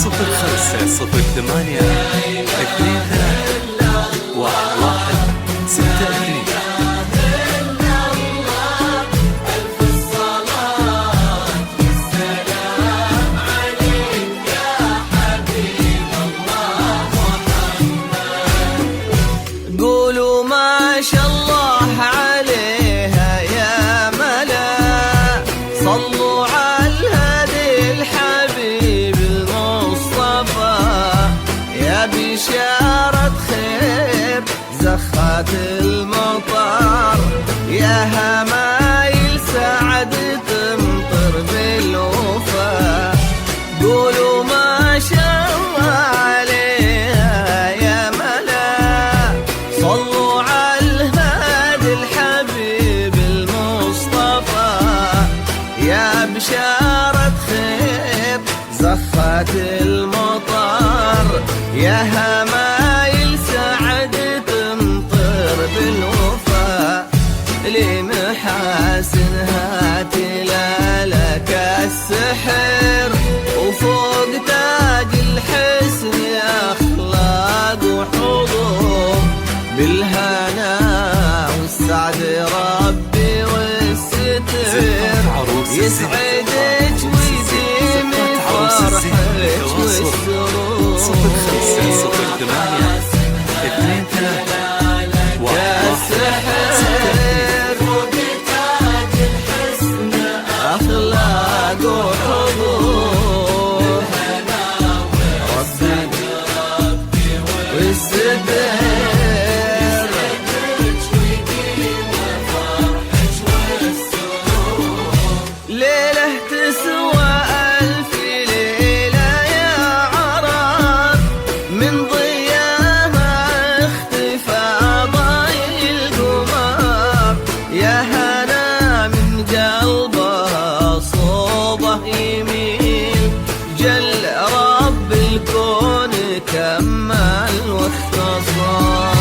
صفر خمسة صفر ثمانية اثنين ثلاثة واحد واحد ستة اثنين. قولوا ما شاء الله عليها يا ملا، صلوا على الهادي الحبيب المصطفى، يا بشارة خير زخات المطر، يا همايل سعد تمطر بالوفا. قولوا ما شاء الله عليها يا ملا، صلوا على الهادي الحبيب المصطفى، يا بشارة خير زخات المطر، يا همايل سعد تمطر بالوفا. لمحاسنها تلالك السحر، وفوق تاج الحسن أخلاق وحضور، بالهنا والسعد ربي والستر يسعدك ويديم فرحك والسرور. صفر خمسة صفر ثمانية اثنين ثلاثة واحد واحد ستة اثنين. فوق تاج الحسن أخلاق وحضور، ربي والستر ليلة تسوى ألف ليلة يا عرب، من ضياها اختفى ضي القمر، يا هنا من قلبها صوبه يميل، جل رب الكون كمل واختصر.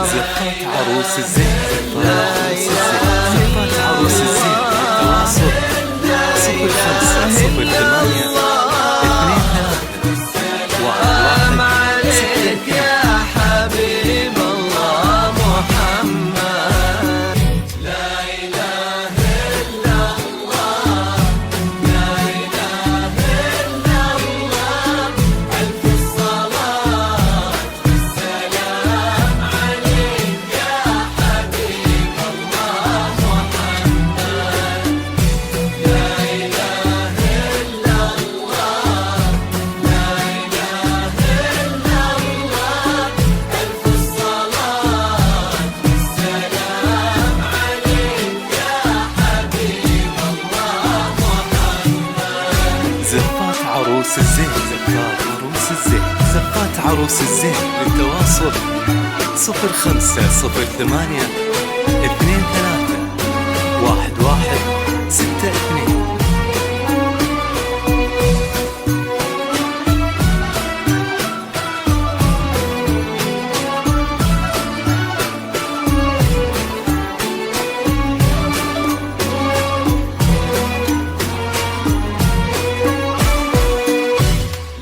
زفات عروس الزين، زفات عروس الزين بالتواصل صفر خمسة صفر ثمانية اثنين ثلاثة واحد واحد عليك يا حبيب الله محمد. لا إله إلا الله، لا إله إلا الله، ألف الصلاة والسلام عليك يا حبيب الله محمد. لا إله إلا الله، لا إله إلا الله، ألف الصلاة والسلام عليك يا حبيب الله محمد. زفات عروس الزين، زفات عروس الزين، زفات عروس الزين للتواصل صفر خمسة صفر ثمانية اثنين ثلاثة واحد واحد ستة اثنين.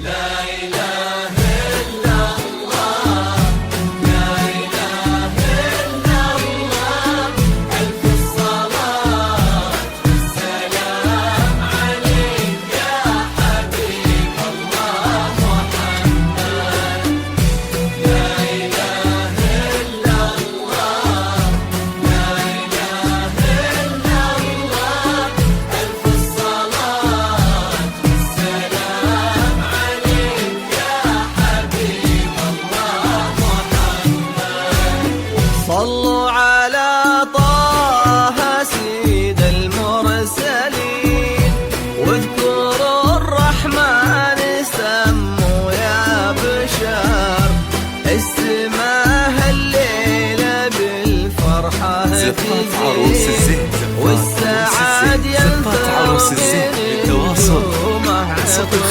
لا إله إلا الله، لا إله إلا الله،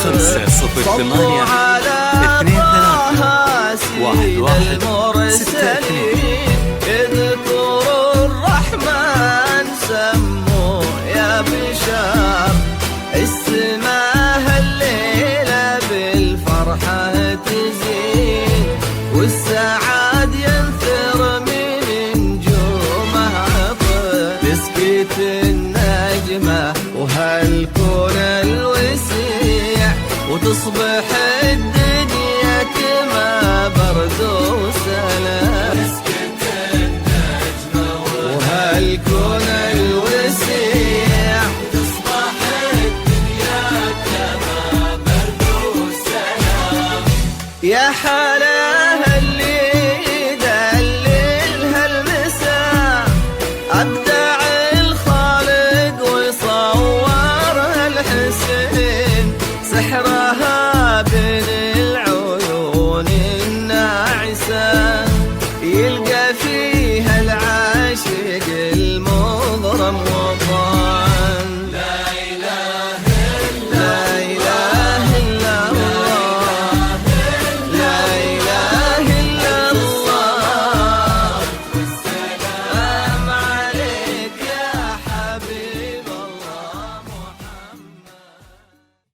5 0 8 2 3 1 1 6 2. اذكروا الرحمن سموا يا بشار، السماء الليلة بالفرحة تزين، والسعاد ينثر من نجومه عطر، تسكت النجمة وهالكون الوسيع، وتصبح